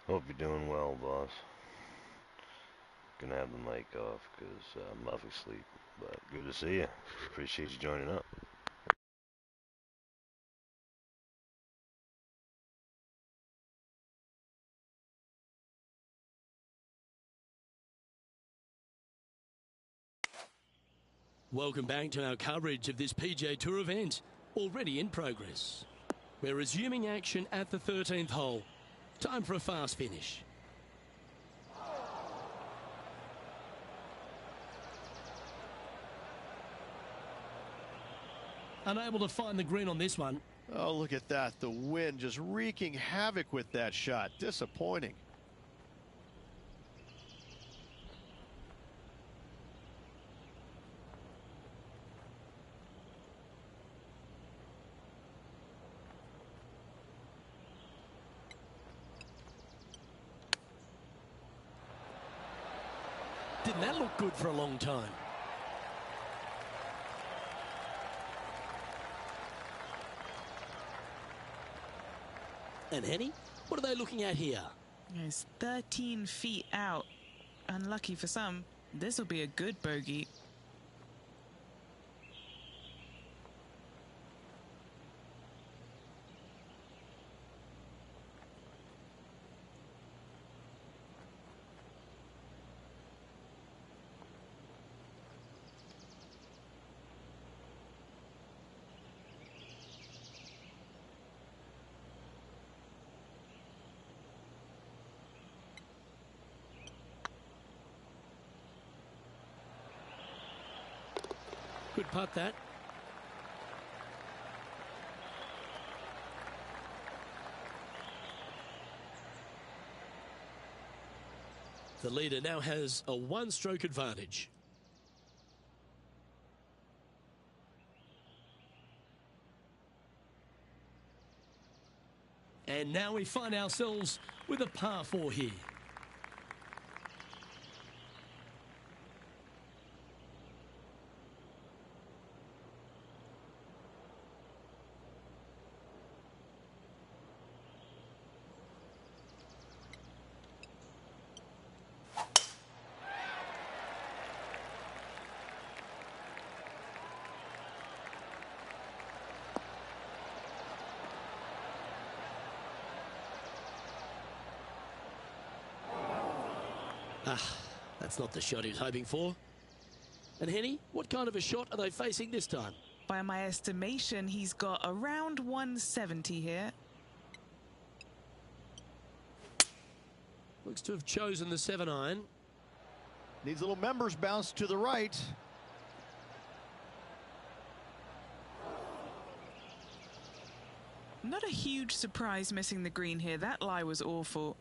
Hope you're doing well, boss. Gonna have the mic off because I'm off asleep. But good to see you. Appreciate you joining up. Welcome back to our coverage of this PGA Tour event, already in progress. We're resuming action at the 13th hole. Time for a fast finish. Unable to find the green on this one. Oh, look at that. The wind just wreaking havoc with that shot. Disappointing. Didn't that look good for a long time? And Henny, what are they looking at here? It's 13 feet out. Unlucky for some. This will be a good bogey. Good putt, that. The leader now has a one-stroke advantage. And now we find ourselves with a par 4 here. That's not the shot he was hoping for. And Henny, what kind of a shot are they facing this time? By my estimation, he's got around 170 here. Looks to have chosen the 7-iron. Needs a little members bounce to the right. Not a huge surprise missing the green here. That lie was awful.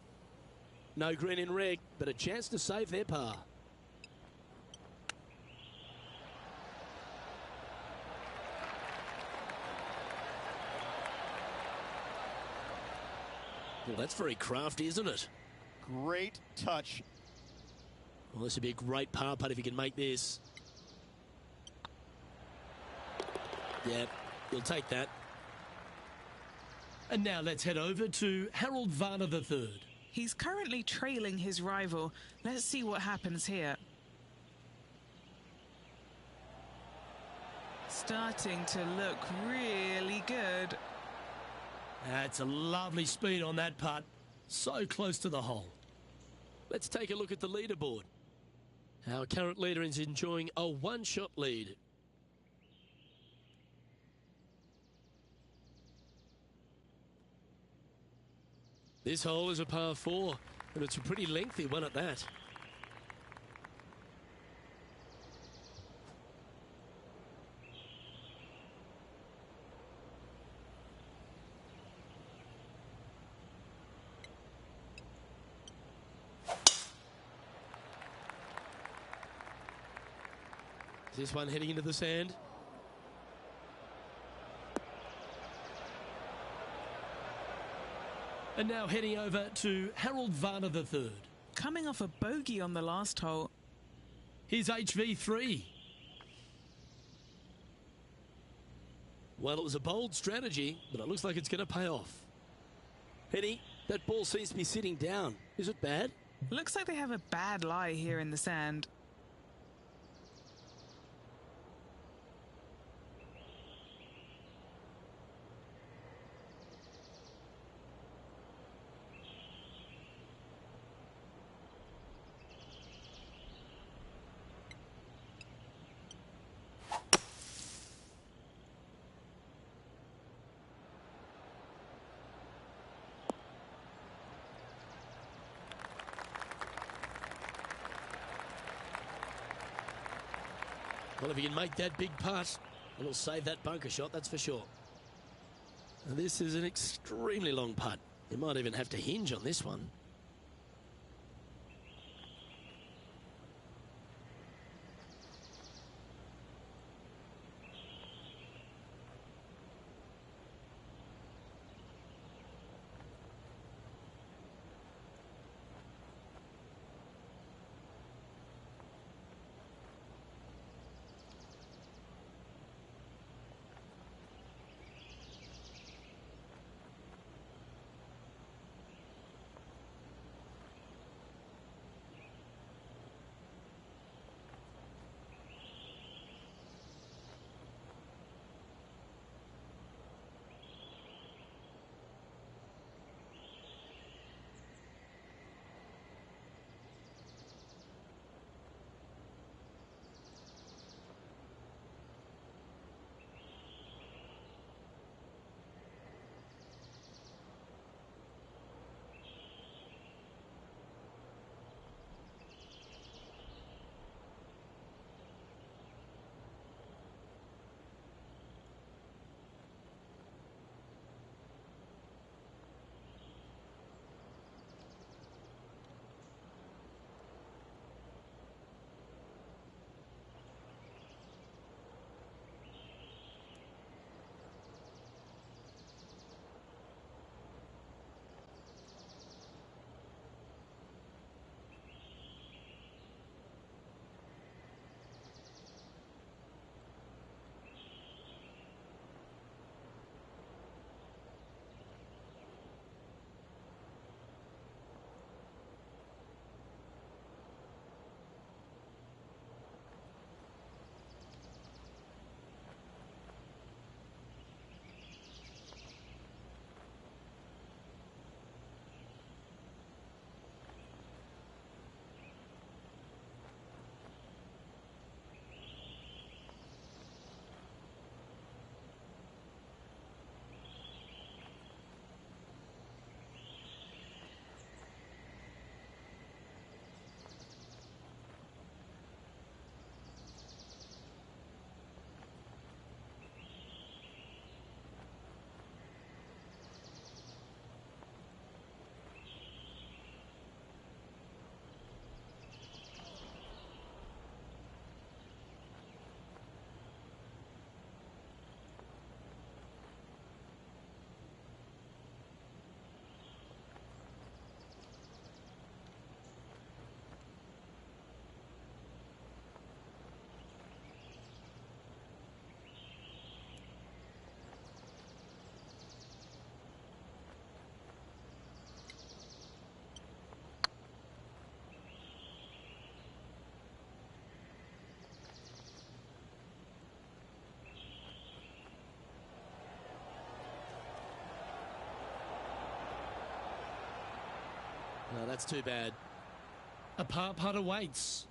No green in reg, but a chance to save their par. Well, that's very crafty, isn't it? Great touch. Well, this would be a great par putt if he can make this. Yeah, he'll take that. And now let's head over to Harold Varner III. He's currently trailing his rival. Let's see what happens here. Starting to look really good. That's a lovely speed on that putt. So close to the hole. Let's take a look at the leaderboard. Our current leader is enjoying a one-shot lead. This hole is a par 4, and it's a pretty lengthy one at that. Is this one heading into the sand? And now heading over to Harold Varner III. Coming off a bogey on the last hole. Here's HV3. Well, it was a bold strategy, but it looks like it's going to pay off. Penny, That ball seems to be sitting down. Is it bad? Looks like they have a bad lie here in the sand. Well, if he can make that big putt, it'll save that bunker shot, that's for sure. Now, this is an extremely long putt. He might even have to hinge on this one. No, that's too bad. A par putt awaits.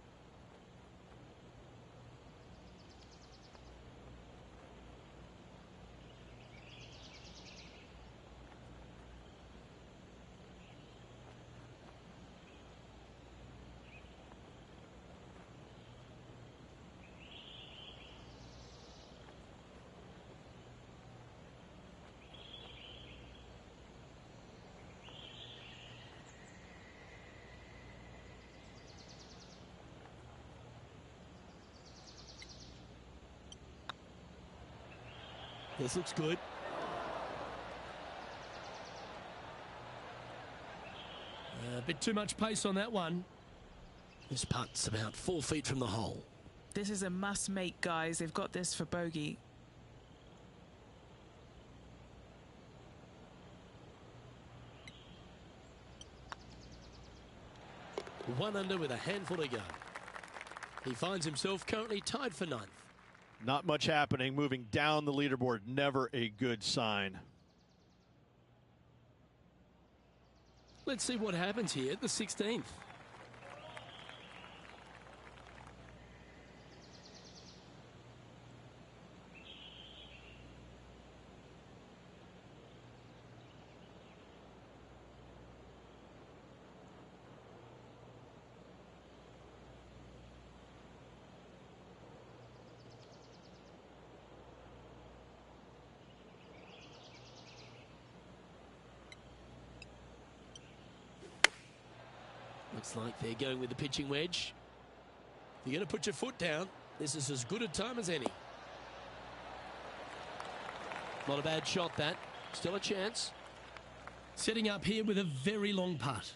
This looks good. A bit too much pace on that one. This putt's about 4 feet from the hole. This is a must-make, guys. They've got this for bogey. 1 under with a handful to go. He finds himself currently tied for 9th. Not much happening, moving down the leaderboard. Never a good sign. Let's see what happens here at the 16th. Looks like they're going with the pitching wedge. You're going to put your foot down. This is as good a time as any. Not a bad shot, that. Still a chance. Setting up here with a very long putt.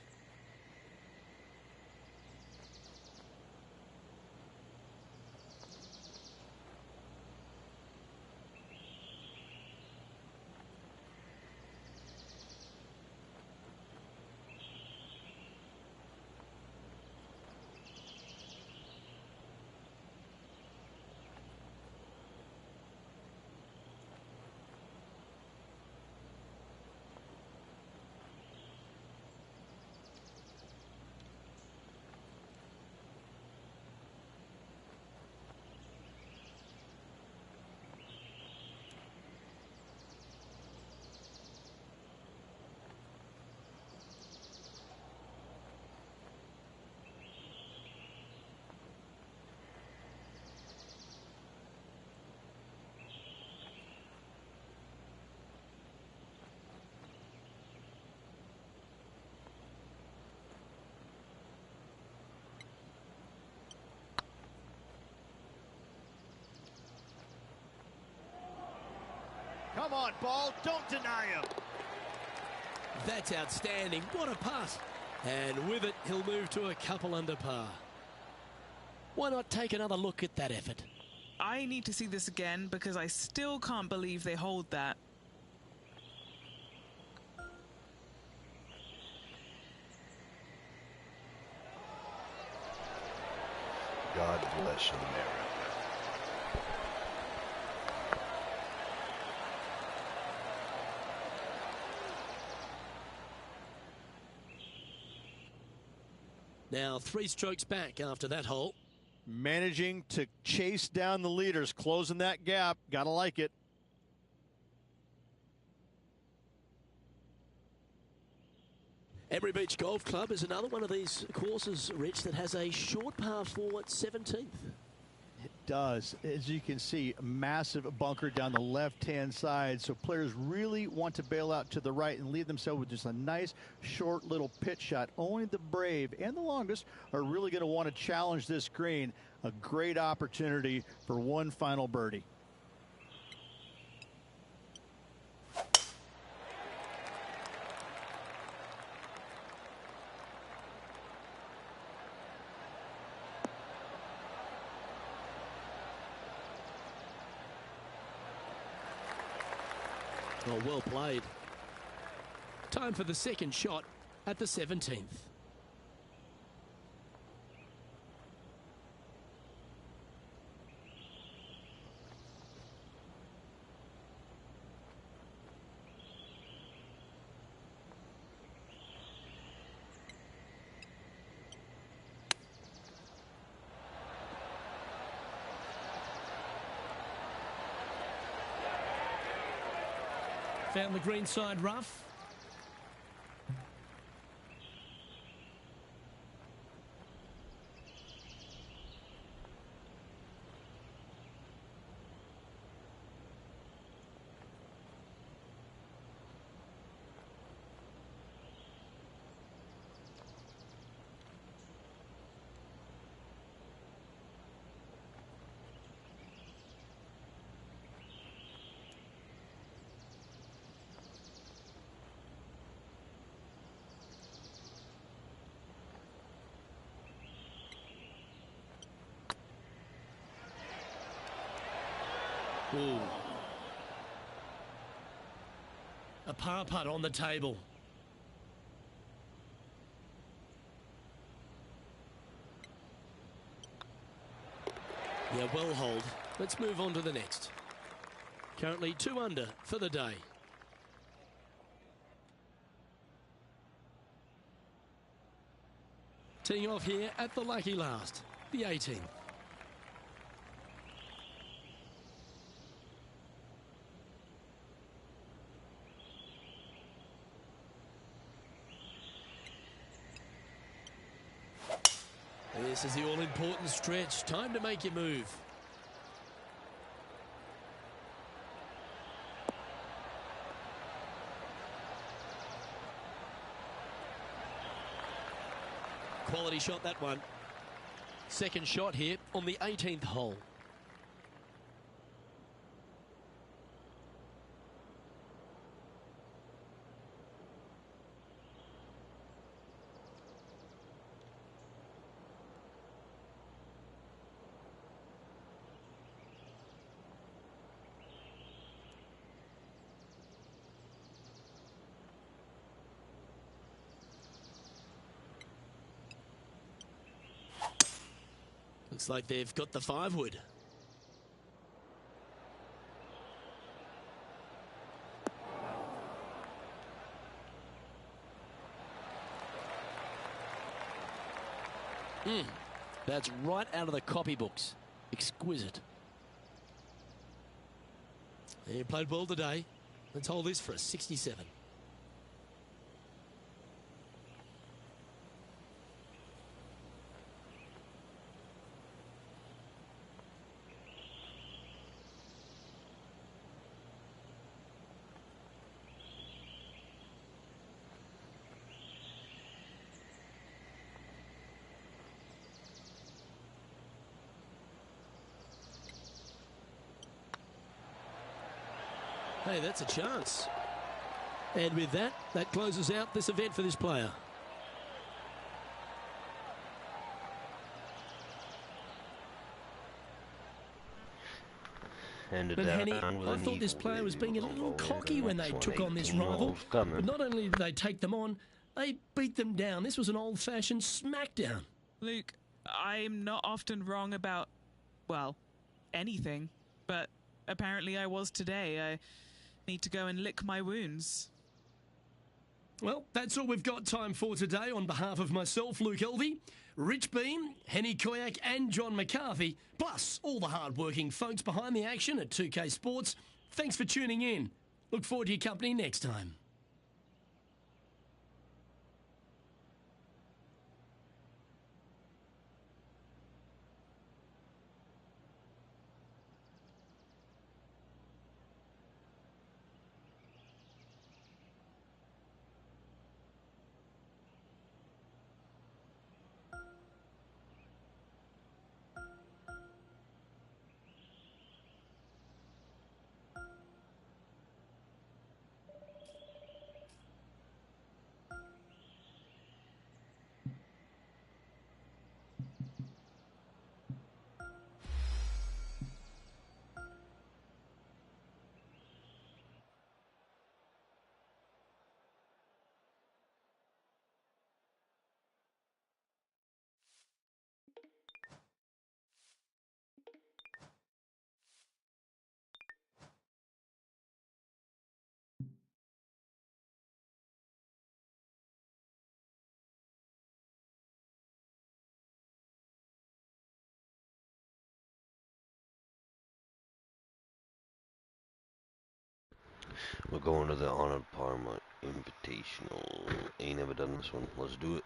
Come on, ball. Don't deny him. That's outstanding. What a putt. And with it, he'll move to a couple under par. Why not take another look at that effort? I need to see this again because I still can't believe they hold that. God bless America. Now 3 strokes back after that hole. Managing to chase down the leaders, closing that gap. Gotta like it. Emery Beach Golf Club is another one of these courses, Rich, that has a short par 4 at 17th. It does. As you can see, a massive bunker down the left-hand side. So players really want to bail out to the right and leave themselves with just a nice, short little pitch shot. Only the brave and the longest are really going to want to challenge this green. A great opportunity for one final birdie. Oh, well played. Time for the second shot at the 17th. Found the green side rough. Ooh. A par putt on the table. Yeah, well hold. Let's move on to the next. Currently 2 under for the day. Teeing off here at the lucky last, the 18th. This is the all-important stretch. Time to make your move. Quality shot, that one. Second shot here on the 18th hole. Looks like they've got the 5-wood. That's right out of the copybooks. Exquisite. He played well today. Let's hold this for a 67. Hey, that's a chance. And with that, that closes out this event for this player. Ended And Henny, down with I an thought this eagle player was being a there. little We'll go cocky to the when they next took one. on this 18 rival. holes coming. But not only did they take them on, they beat them down. This was an old-fashioned smackdown. Luke, I'm not often wrong about, well, anything, but apparently I was today. I need to go and lick my wounds. Well, that's all we've got time for today. On behalf of myself, Luke Elvey, Rich Beam, Henny Koyak and John McCarthy, plus all the hard-working folks behind the action at 2K Sports, thanks for tuning in. Look forward to your company next time. We're going to the Honor Parma Invitational. Ain't never done this one. Let's do it.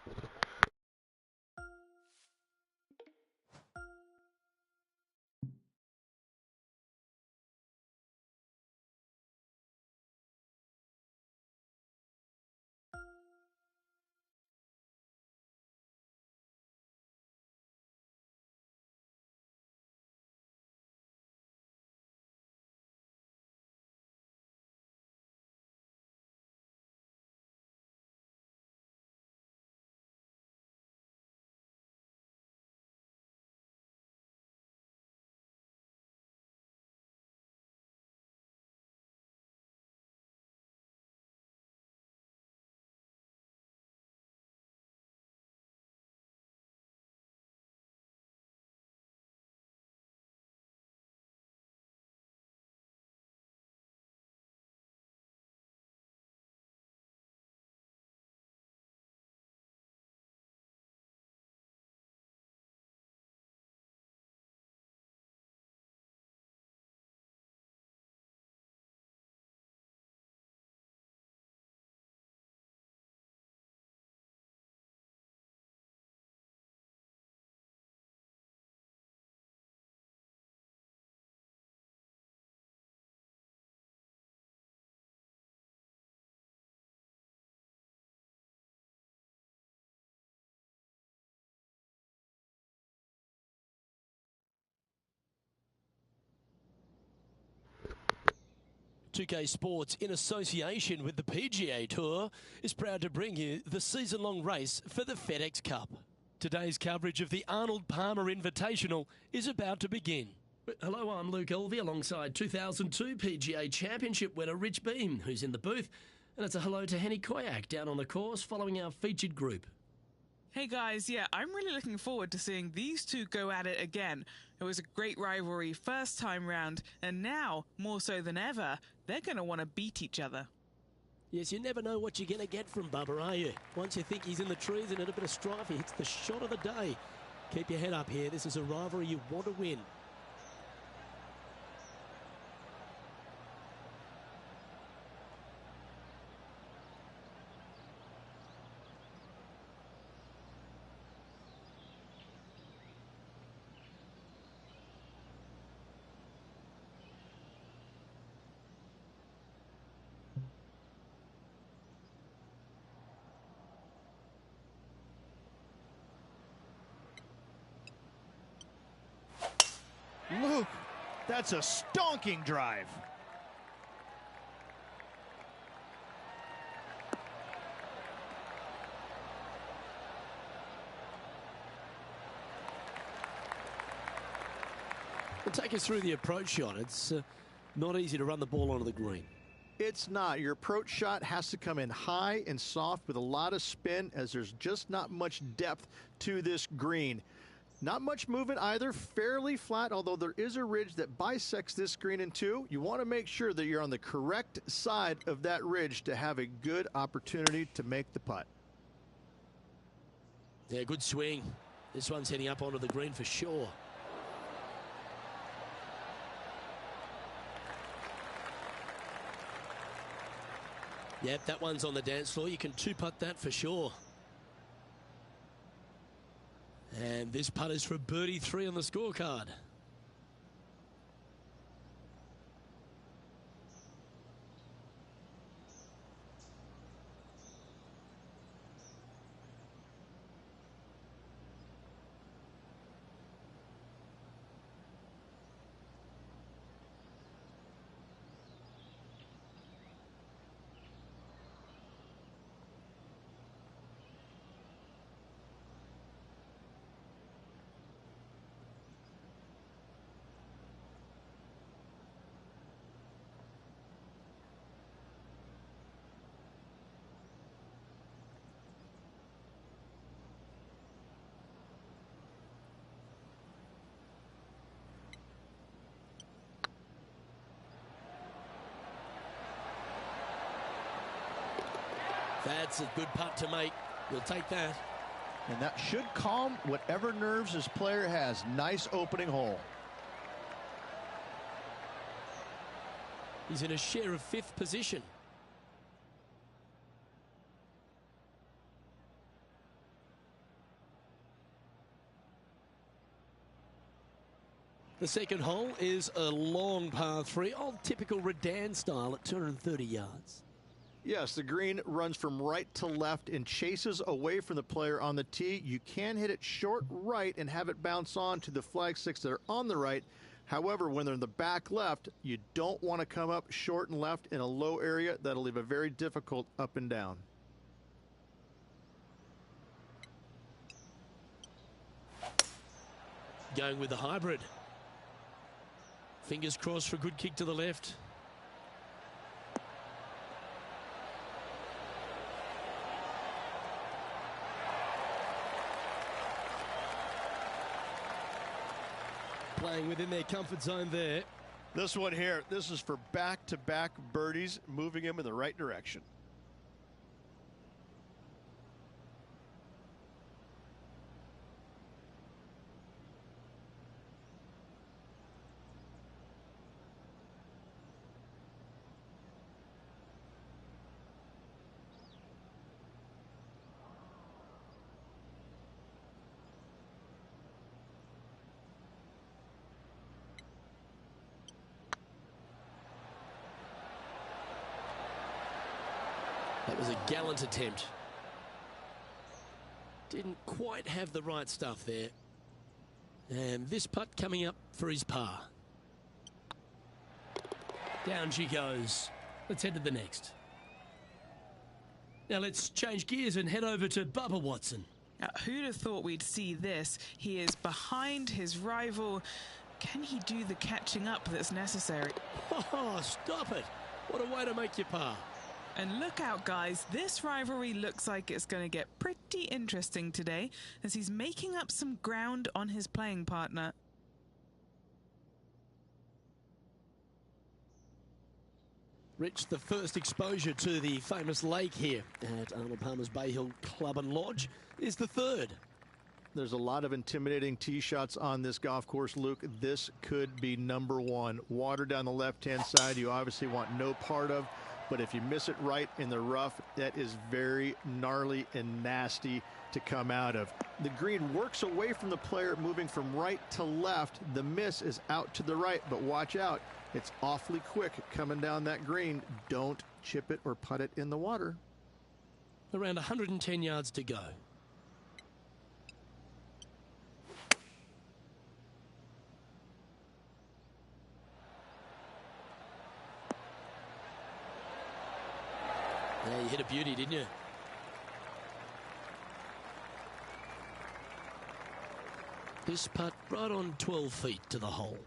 2K Sports, in association with the PGA Tour, is proud to bring you the season-long race for the FedEx Cup. Today's coverage of the Arnold Palmer Invitational is about to begin. Hello, I'm Luke Elvey alongside 2002 PGA Championship winner Rich Beam, who's in the booth. And it's a hello to Henny Koyak down on the course following our featured group. Hey guys, yeah, I'm really looking forward to seeing these two go at it again. It was a great rivalry first time round, and now, more so than ever, they're going to want to beat each other. Yes, you never know what you're going to get from Bubba, are you? Once you think he's in the trees and in a bit of strife, he hits the shot of the day. Keep your head up here. This is a rivalry you want to win. Luke, that's a stonking drive. Well, take us through the approach shot. It's not easy to run the ball onto the green. It's not. Your approach shot has to come in high and soft with a lot of spin, as there's just not much depth to this green. Not much movement either, fairly flat, although there is a ridge that bisects this green in two. You want to make sure that you're on the correct side of that ridge to have a good opportunity to make the putt. Yeah, good swing. This one's heading up onto the green for sure. Yep, that one's on the dance floor. You can two-putt that for sure. And this putt is for birdie 3 on the scorecard. That's a good putt to make. We'll take that. And that should calm whatever nerves this player has. Nice opening hole. He's in a share of 5th position. The second hole is a long par 3, old typical Redan style at 230 yards. Yes, the green runs from right to left and chases away from the player on the tee. You can hit it short right and have it bounce on to the flag sticks that are on the right. However, when they're in the back left, you don't want to come up short and left in a low area. That'll leave a very difficult up and down. Going with the hybrid. Fingers crossed for a good kick to the left. Playing within their comfort zone there. This one here, this is for back-to-back birdies, moving him in the right direction. That was a gallant attempt. Didn't quite have the right stuff there. And this putt coming up for his par. Down she goes. Let's head to the next. Now let's change gears and head over to Bubba Watson. Who'd have thought we'd see this? He is behind his rival. Can he do the catching up that's necessary? Oh, stop it. What a way to make your par. And look out, guys. This rivalry looks like it's going to get pretty interesting today as he's making up some ground on his playing partner. Rich, the first exposure to the famous lake here at Arnold Palmer's Bay Hill Club and Lodge is the third. There's a lot of intimidating tee shots on this golf course, Luke. This could be number one. Water down the left-hand side you obviously want no part of, but if you miss it right in the rough, that is very gnarly and nasty to come out of. The green works away from the player, moving from right to left. The miss is out to the right, but watch out. It's awfully quick coming down that green. Don't chip it or putt it in the water. Around 110 yards to go. Yeah, you hit a beauty, didn't you? This putt right on 12 feet to the hole.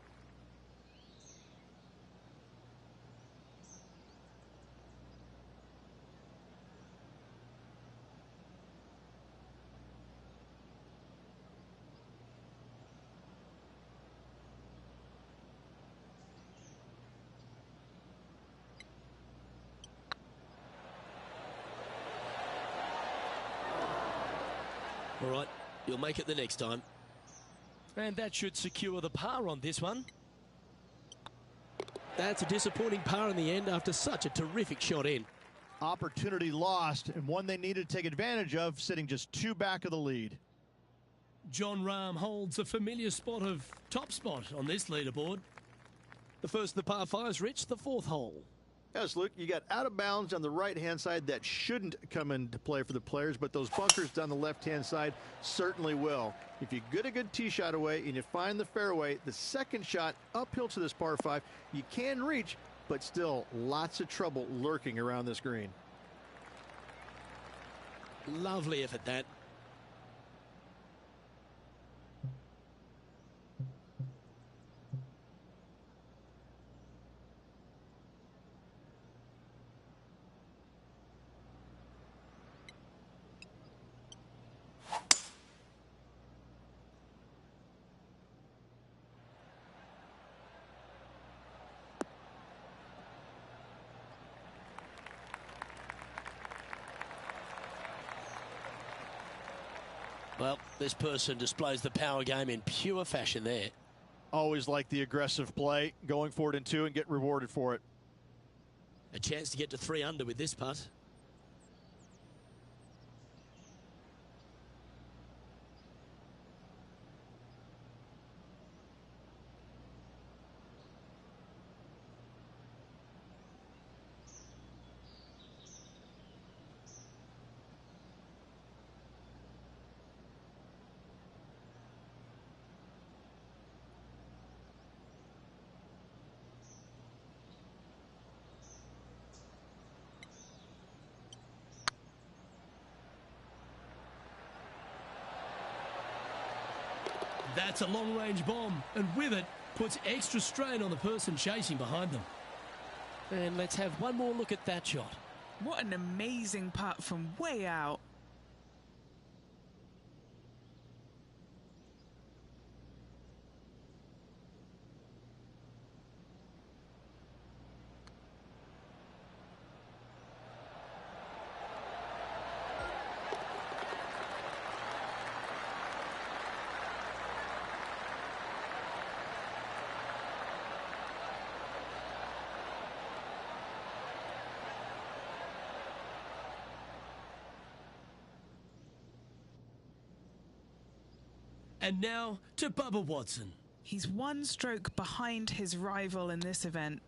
All right, you'll make it the next time. And that should secure the par on this one. That's a disappointing par in the end after such a terrific shot in. Opportunity lost, and one they needed to take advantage of, sitting just 2 back of the lead. John Rahm holds a familiar spot of top spot on this leaderboard. The first of the par fives, Rich, the fourth hole. Yes, Luke, you got out of bounds on the right-hand side that shouldn't come into play for the players, but those bunkers down the left-hand side certainly will. If you get a good tee shot away and you find the fairway, the second shot uphill to this par 5, you can reach, but still lots of trouble lurking around this green. Lovely effort, that. Well, this person displays the power game in pure fashion there. Always like the aggressive play, going for it in 2 and get rewarded for it. A chance to get to 3 under with this putt. That's a long-range bomb, and with it, puts extra strain on the person chasing behind them. And let's have one more look at that shot. What an amazing putt from way out. And now to Bubba Watson. He's 1 stroke behind his rival in this event.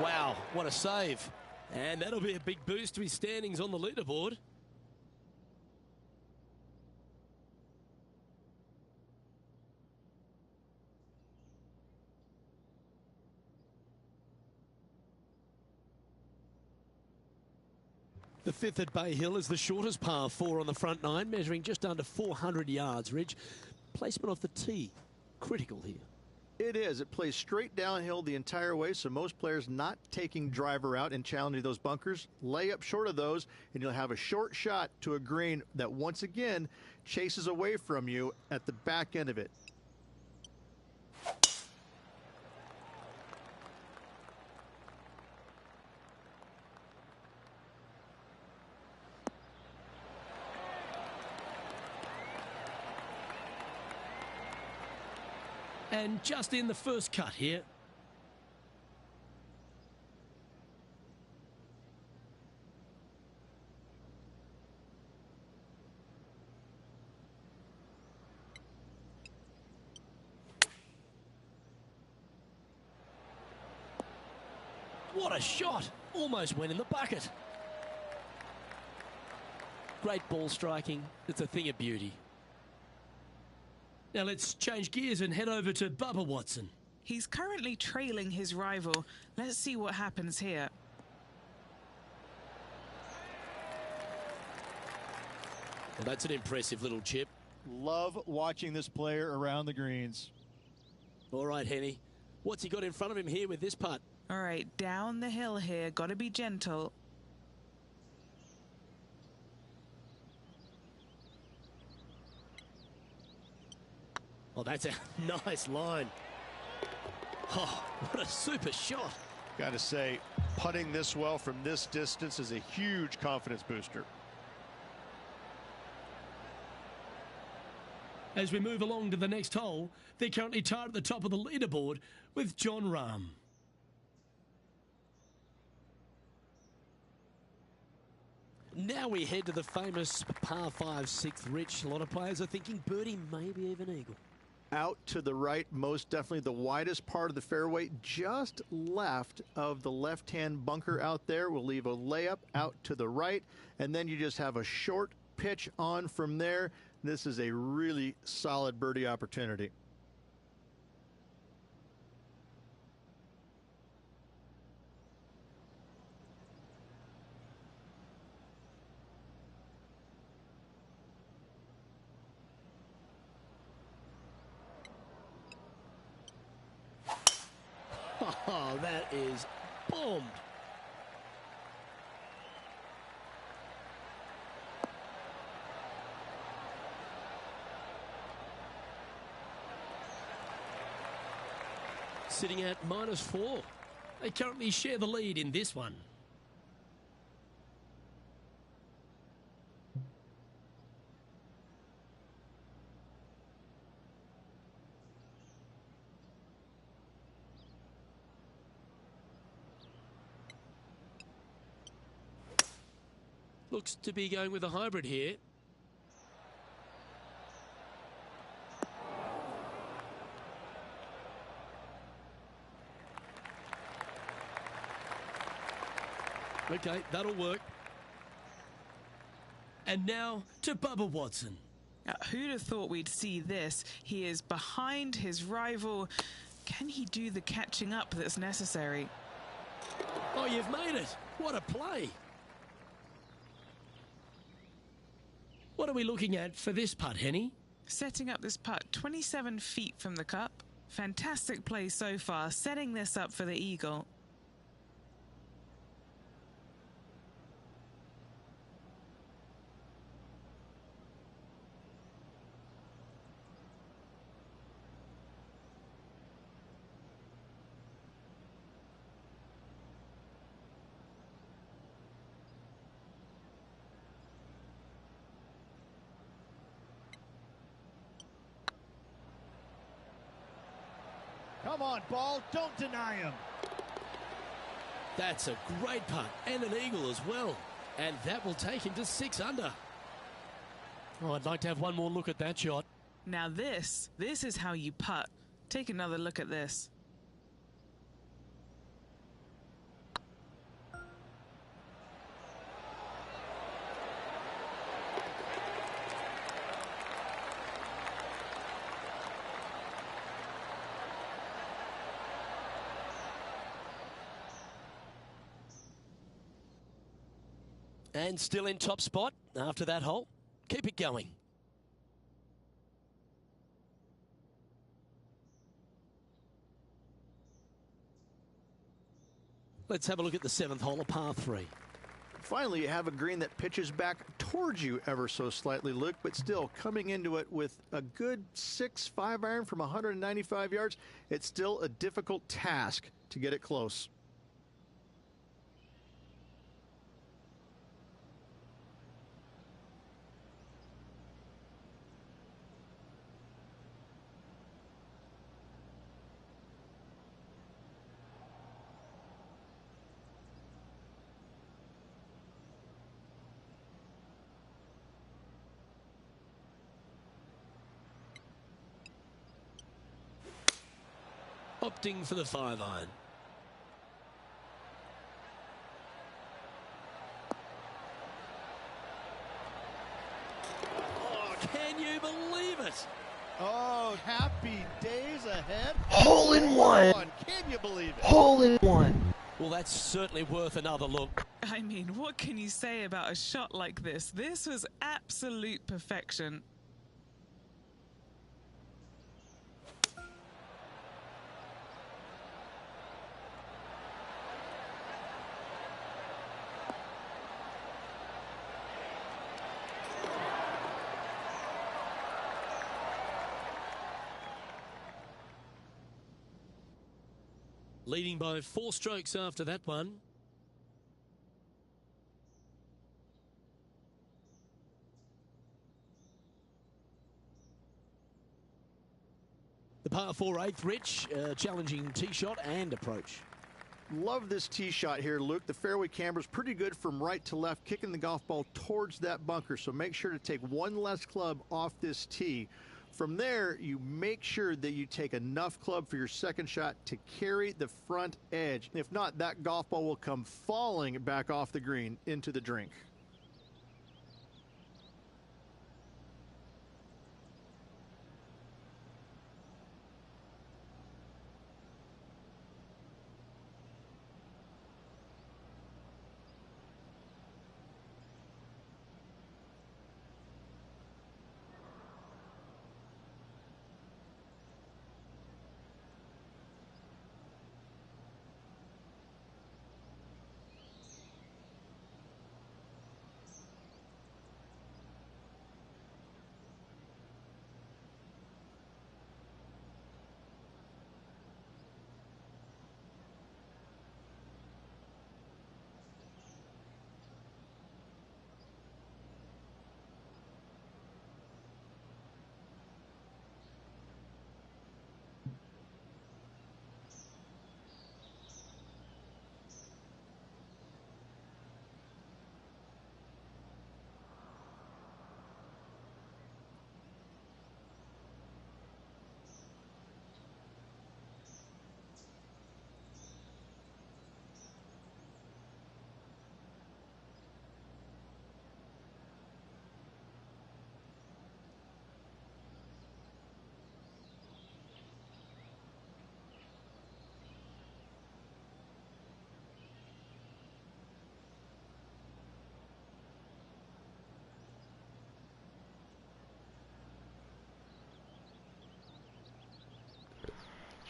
Wow, what a save. And that'll be a big boost to his standings on the leaderboard. The fifth at Bay Hill is the shortest par 4 on the front nine, measuring just under 400 yards, Ridge. Placement off the tee, critical here. It is. It plays straight downhill the entire way, so most players not taking driver out and challenging those bunkers. Lay up short of those, and you'll have a short shot to a green that once again chases away from you at the back end of it. And just in the first cut here. What a shot! Almost went in the bucket. Great ball striking. It's a thing of beauty. Now let's change gears and head over to Bubba Watson. He's currently trailing his rival. Let's see what happens here. Well, that's an impressive little chip. Love watching this player around the greens. All right, Henny. What's he got in front of him here with this putt? All right, down the hill here. Got to be gentle. Oh, that's a nice line. Oh, what a super shot. Got to say, putting this well from this distance is a huge confidence booster. As we move along to the next hole, they're currently tied at the top of the leaderboard with John Rahm. Now we head to the famous par 5 sixth, Rich. A lot of players are thinking birdie, maybe even eagle. Out to the right, most definitely the widest part of the fairway, just left of the left-hand bunker out there. We'll leave a layup out to the right, and then you just have a short pitch on from there. This is a really solid birdie opportunity. Oh, that is bombed. Sitting at -4. They currently share the lead in this one. Looks to be going with a hybrid here. Okay, that'll work. And now to Bubba Watson. Who'd have thought we'd see this? He is behind his rival. Can he do the catching up that's necessary? Oh, you've made it. What a play. What are we looking at for this putt, Henny? Setting up this putt 27 feet from the cup. Fantastic play so far, setting this up for the eagle. Come on, ball. Don't deny him. That's a great putt and an eagle as well. And that will take him to 6 under. Oh, I'd like to have one more look at that shot. Now this is how you putt. Take another look at this. And still in top spot after that hole. Keep it going. Let's have a look at the 7th hole, a par 3. Finally, you have a green that pitches back towards you ever so slightly, Luke, but still coming into it with a good 6-5 iron from 195 yards. It's still a difficult task to get it close. Opting for the 5-iron. Oh, can you believe it? Oh, happy days ahead. Hole in one. Can you believe it? Hole in one. Well, that's certainly worth another look. I mean, what can you say about a shot like this? This was absolute perfection. Leading by 4 strokes after that one. The par 4 8th, Rich, challenging tee shot and approach. Love this tee shot here, Luke. The fairway camber is pretty good from right to left, kicking the golf ball towards that bunker. So make sure to take one less club off this tee. From there, you make sure that you take enough club for your second shot to carry the front edge. If not, that golf ball will come falling back off the green into the drink.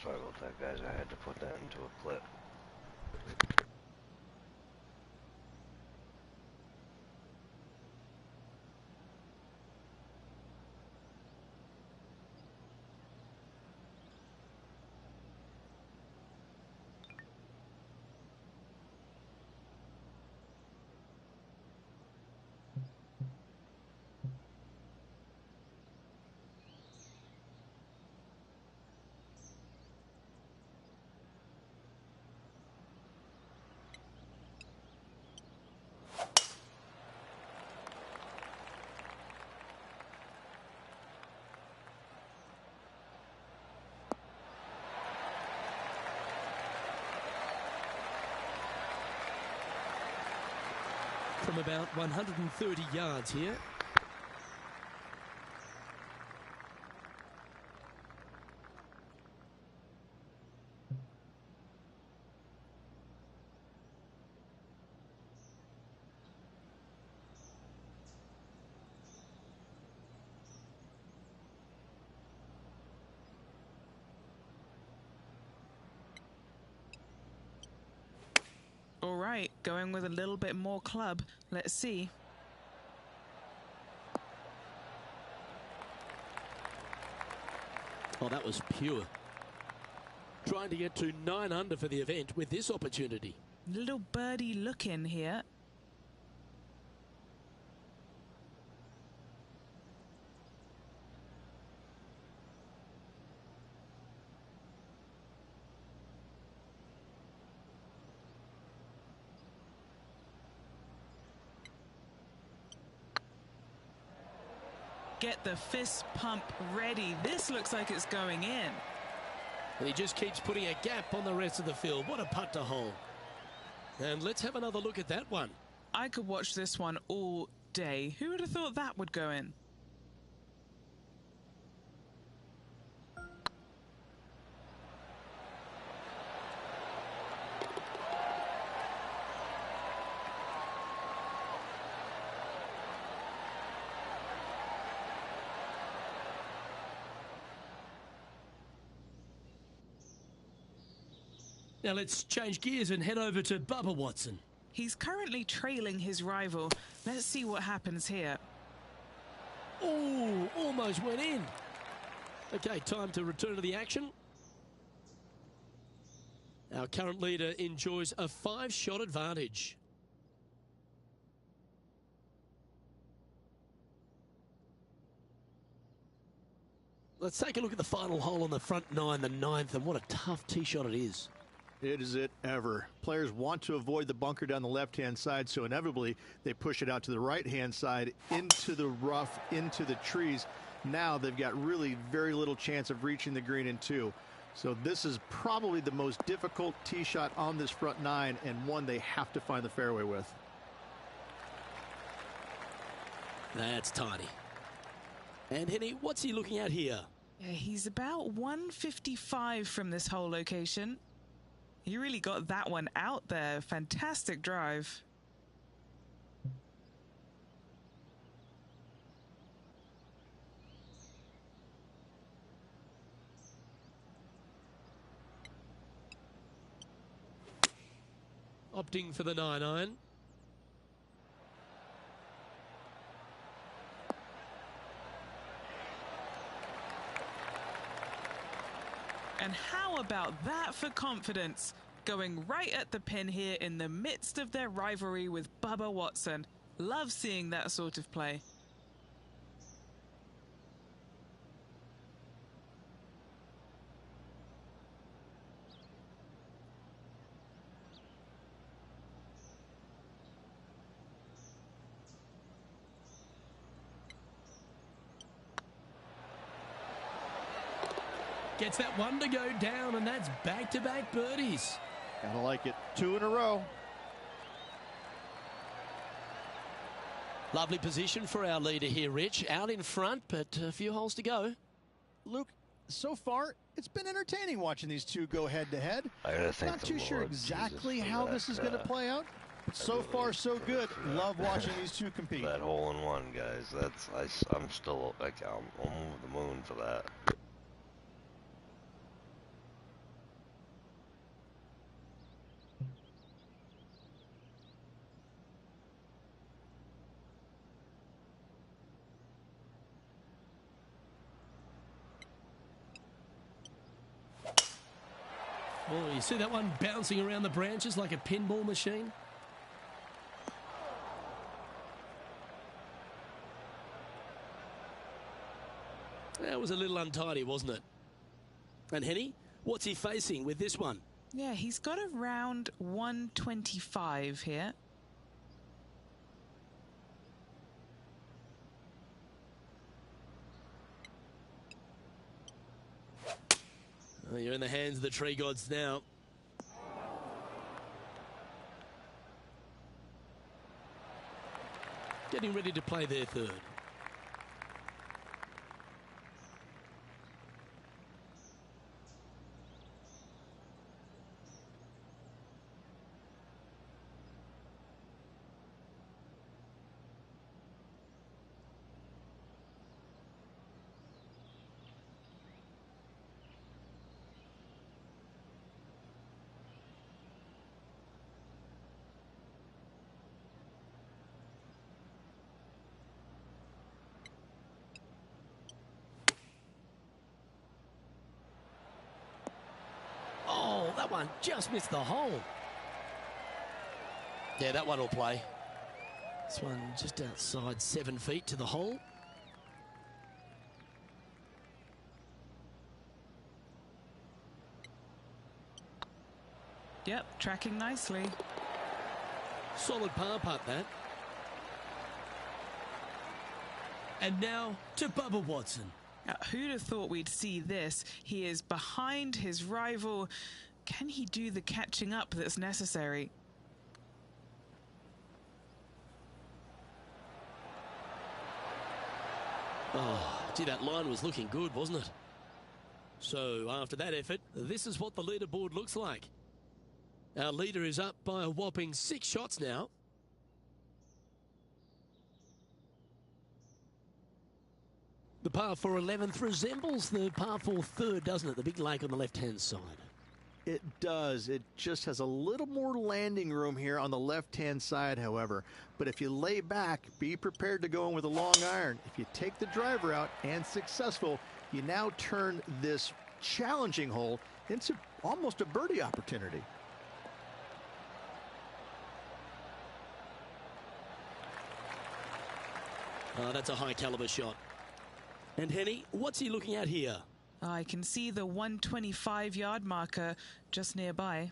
Sorry about that, guys. I had to put that into a clip. From about 130 yards here. right, going with a little bit more club. Let's see. Oh, that was pure. Trying to get to 9 under for the event with this opportunity. Little birdie look in here. Get the fist pump ready. This looks like it's going in. And he just keeps putting a gap on the rest of the field. What a putt to hole. And let's have another look at that one. I could watch this one all day. Who would have thought that would go in? Now let's change gears and head over to Bubba Watson. He's currently trailing his rival. Let's see what happens here. Oh, almost went in. Okay, time to return to the action. Our current leader enjoys a 5-shot advantage. Let's take a look at the final hole on the front 9, the 9th, and what a tough tee shot it is. It is it ever. Players want to avoid the bunker down the left-hand side, so inevitably they push it out to the right-hand side, into the rough, into the trees. Now they've got really very little chance of reaching the green in 2. So this is probably the most difficult tee shot on this front 9, and one they have to find the fairway with. That's tiny. And Henny, what's he looking at here? Yeah, he's about 155 from this hole location. He really got that one out there. Fantastic drive. Opting for the 9-iron. And how about that for confidence? Going right at the pin here in the midst of their rivalry with Bubba Watson. Love seeing that sort of play. Gets that one to go down, and that's back-to-back birdies. Gotta like it. 2 in a row. Lovely position for our leader here, Rich. Out in front, but a few holes to go. Luke, so far, it's been entertaining watching these two go head-to-head. I gotta thank Not the too sure Lord exactly Jesus for how that, this is going to play out. But so far, so good. Love watching these two compete. That hole-in-one, guys. I'm still like I'm over the moon for that. Oh, you see that one bouncing around the branches like a pinball machine? That was a little untidy, wasn't it? And Henny, what's he facing with this one? Yeah, he's got around 125 here. Well, you're in the hands of the tree gods now. Getting ready to play their third. one just missed the hole. Yeah, that one will play. This one just outside 7 feet to the hole. Yep, tracking nicely. Solid par putt, that. And now to Bubba Watson. Now, who'd have thought we'd see this? He is behind his rival. Can he do the catching up that's necessary? Oh, gee, that line was looking good, wasn't it? So after that effort, this is what the leaderboard looks like. Our leader is up by a whopping 6 shots now. The par 4 11th resembles the par 4 third, doesn't it? The big lake on the left-hand side. It does. It just has a little more landing room here on the left-hand side, however. But if you lay back, be prepared to go in with a long iron. If you take the driver out and successful, you now turn this challenging hole into almost a birdie opportunity. Oh, that's a high-caliber shot. And Henny, what's he looking at here? I can see the 125-yard marker just nearby.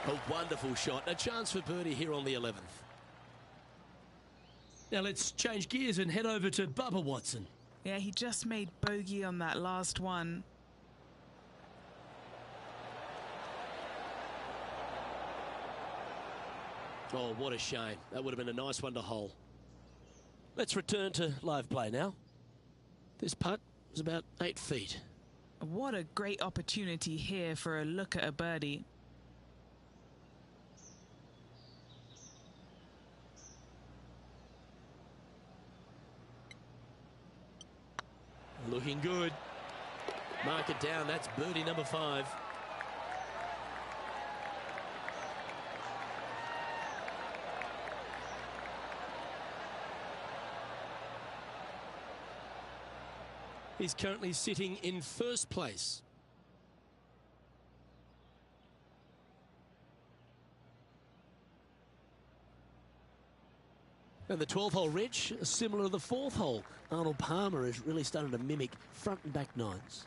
A wonderful shot. A chance for birdie here on the 11th. Now let's change gears and head over to Bubba Watson. Yeah, he just made bogey on that last one. Oh, what a shame. That would have been a nice one to hole. Let's return to live play now. This putt is about 8 feet. What a great opportunity here for a look at a birdie. Looking good. Mark it down. That's birdie number 5. He's currently sitting in first place. And the 12th hole, Rich, similar to the 4th hole. Arnold Palmer is really starting to mimic front and back nines.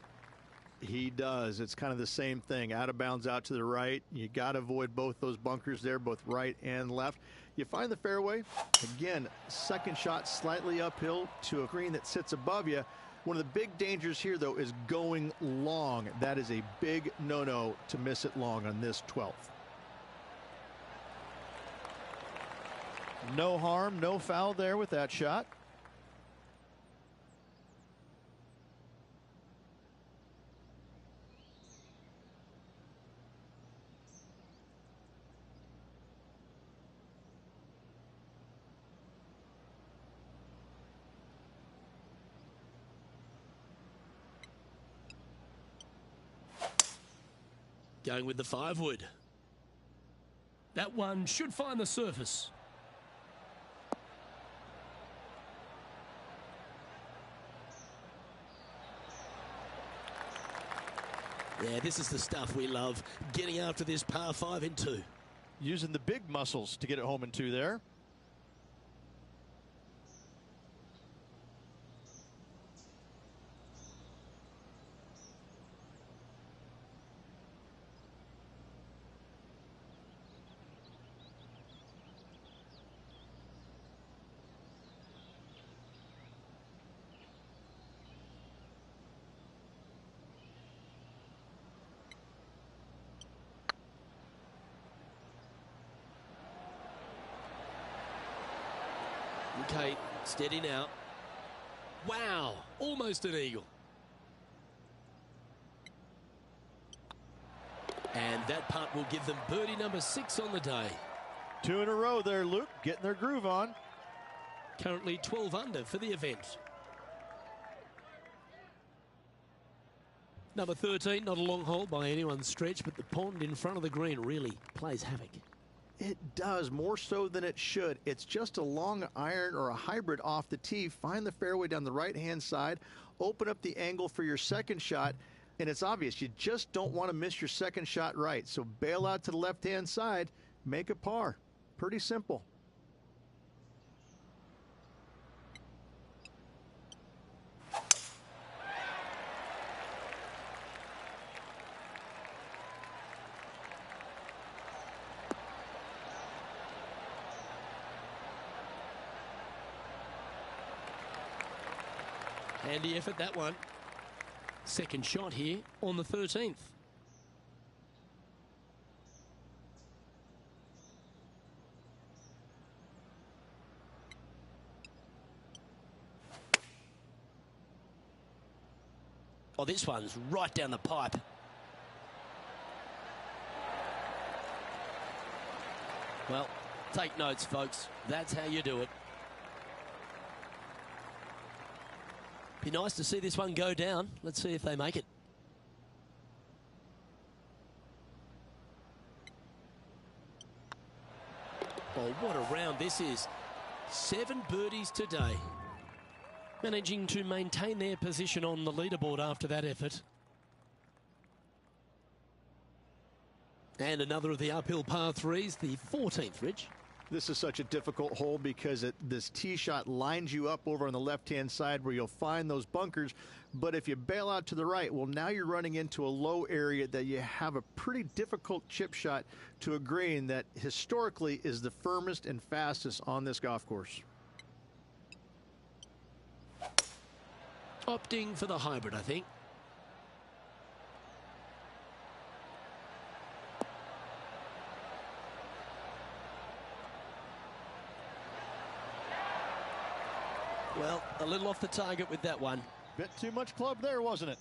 He does. It's kind of the same thing. Out of bounds, out to the right. You got to avoid both those bunkers there, both right and left. You find the fairway. Again, second shot slightly uphill to a green that sits above you. One of the big dangers here, though, is going long. That is a big no-no to miss it long on this 12th. No harm, no foul there with that shot. Going with the 5-wood. That one should find the surface. Yeah, this is the stuff we love. Getting after this par 5 in 2. Using the big muscles to get it home in 2 there. Okay, steady now. Wow, almost an eagle. And that putt will give them birdie number 6 on the day. Two in a row there, Luke, getting their groove on. Currently 12 under for the event. Number 13, not a long hole by anyone's stretch, but the pond in front of the green really plays havoc. It does, more so than it should. It's just a long iron or a hybrid off the tee. Find the fairway down the right-hand side, open up the angle for your second shot, and it's obvious you just don't want to miss your second shot right. So bail out to the left-hand side, make a par. Pretty simple. Handy effort, that one. Second shot here on the 13th. Oh, this one's right down the pipe. Well, take notes, folks. That's how you do it. Be nice to see this one go down. Let's see if they make it. Oh, what a round this is. 7 birdies today. Managing to maintain their position on the leaderboard after that effort. And another of the uphill par 3s, the 14th, Rich. This is such a difficult hole because this tee shot lines you up over on the left-hand side where you'll find those bunkers. But if you bail out to the right, well, now you're running into a low area that you have a pretty difficult chip shot to a green that historically is the firmest and fastest on this golf course. Opting for the hybrid, I think. Well, a little off the target with that one. Bit too much club there, wasn't it?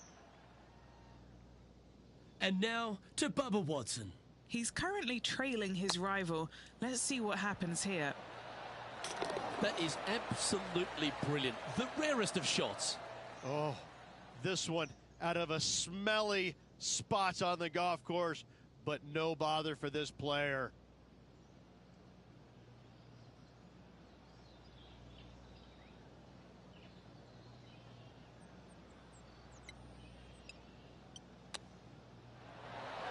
And now to Bubba Watson. He's currently trailing his rival. Let's see what happens here. That is absolutely brilliant. The rarest of shots. Oh, this one out of a smelly spot on the golf course, but no bother for this player.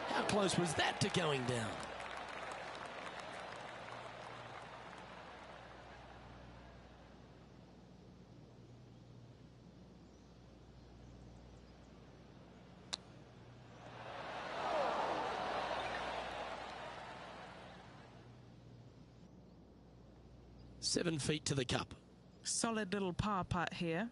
How close was that to going down? Seven feet to the cup. Solid little par putt here.